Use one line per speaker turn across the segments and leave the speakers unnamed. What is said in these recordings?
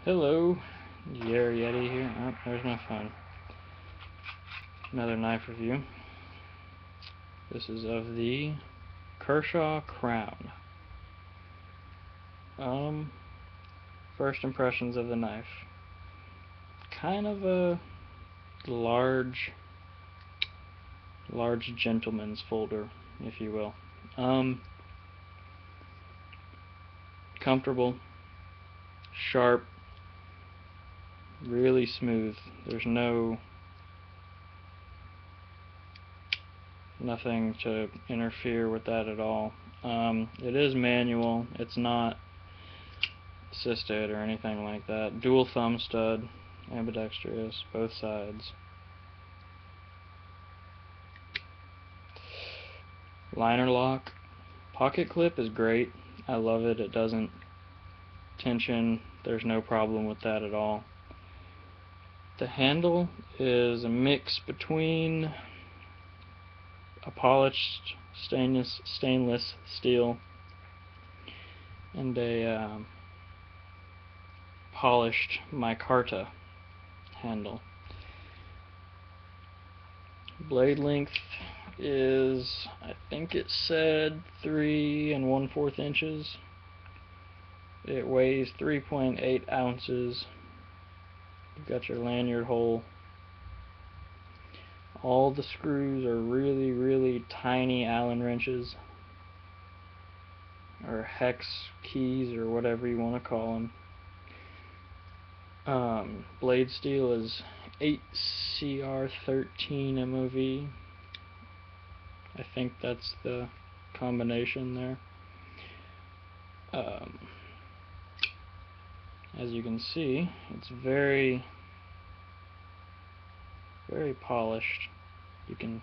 Hello, Yeti here. Oh, there's my phone. Another knife review. This is of the Kershaw Crown. First impressions of the knife. Kind of a large gentleman's folder, if you will. Comfortable, sharp, really smooth. There's nothing to interfere with that at all. It is manual. It's not assisted or anything like that. Dual thumb stud, ambidextrous, both sides. Liner lock. Pocket clip is great. I love it. It doesn't tension. There's no problem with that at all. The handle is a mix between a polished stainless steel and a polished micarta handle. Blade length is, I think it said 3 1/4 inches. It weighs 3.8 ounces. You've got your lanyard hole. All the screws are really tiny Allen wrenches, or hex keys, or whatever you want to call them. Blade steel is 8CR13 MOV. I think that's the combination there. As you can see, it's very polished. Maybe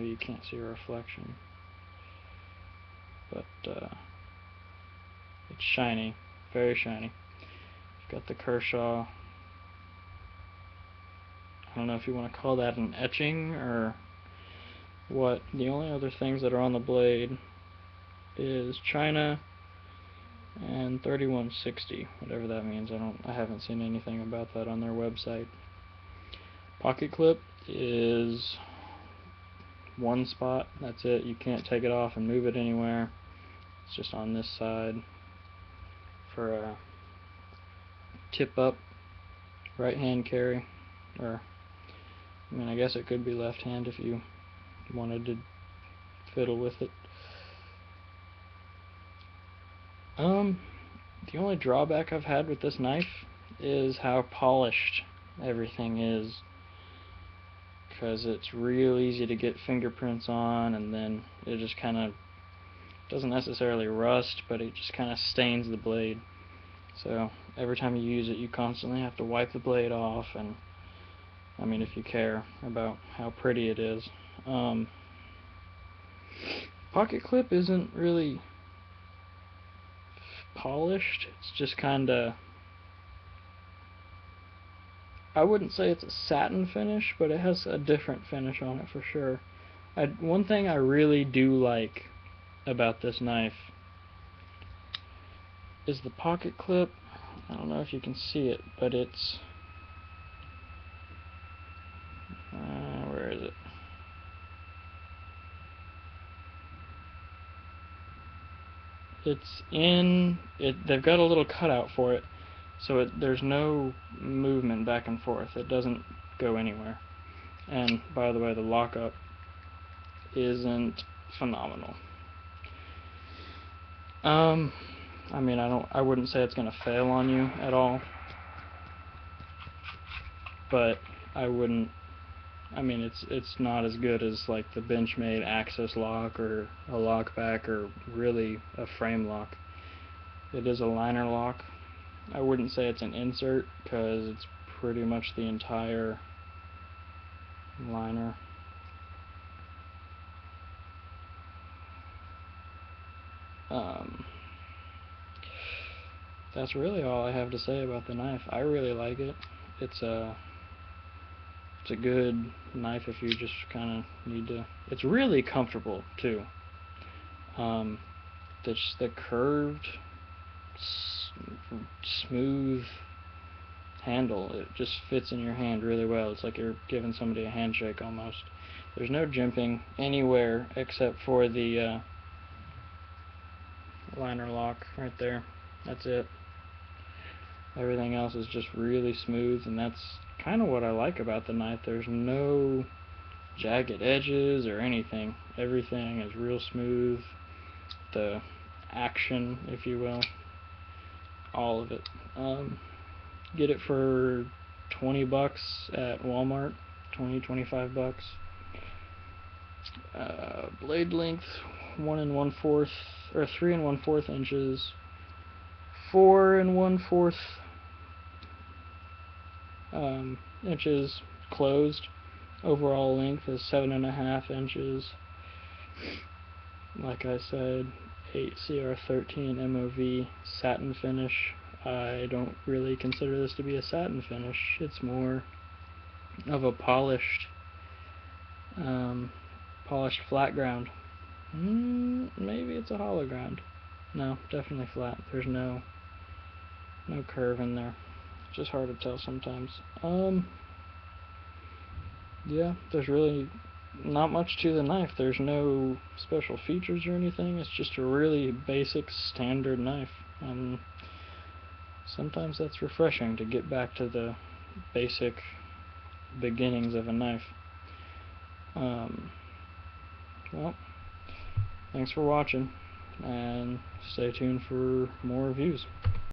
you can't see a reflection, but it's shiny, very shiny. You've got the Kershaw. I don't know if you want to call that an etching or what. The only other things that are on the blade is China and 3160, whatever that means. I haven't seen anything about that on their website. Pocket clip is one spot, that's it. You can't take it off and move it anywhere. It's just on this side for a tip up right hand carry, or I guess it could be left hand if you wanted to fiddle with it. The only drawback I've had with this knife is how polished everything is, because it's real easy to get fingerprints on, and then it just kind of doesn't necessarily rust, but it just kind of stains the blade. So every time you use it, you constantly have to wipe the blade off, and if you care about how pretty it is. Pocket clip isn't really polished. It's just kinda, I wouldn't say it's a satin finish, but it has a different finish on it for sure. One thing I really do like about this knife is the pocket clip. I don't know if you can see it, but it's where is it? It's in it. They've got a little cutout for it, so there's no movement back and forth. It doesn't go anywhere. And by the way, the lockup isn't phenomenal. I wouldn't say it's gonna fail on you at all, but I wouldn't. It's not as good as like the Benchmade Axis lock or a lockback or really a frame lock. It is a liner lock. I wouldn't say it's an insert, because it's pretty much the entire liner. That's really all I have to say about the knife. I really like it. It's a good knife if you just kind of need to. It's really comfortable too. The curved smooth handle. It just fits in your hand really well. It's like you're giving somebody a handshake almost. There's no jimping anywhere except for the liner lock right there. That's it. Everything else is just really smooth, and that's kind of what I like about the knife. There's no jagged edges or anything. Everything is real smooth. The action, if you will, all of it. Get it for $20 at Walmart, 25 bucks. Blade length 1 1/4 or 3 1/4 inches, 4 1/4 inches closed. Overall length is 7.5 inches. Like I said, 8 CR13 MOV satin finish. I don't really consider this to be a satin finish. It's more of a polished flat ground. Maybe it's a hollow ground. No, definitely flat. There's no curve in there. It's just hard to tell sometimes. Yeah, there's really not much to the knife. There's no special features or anything. It's just a really basic standard knife. Sometimes that's refreshing to get back to the basic beginnings of a knife. Well, thanks for watching, and stay tuned for more reviews.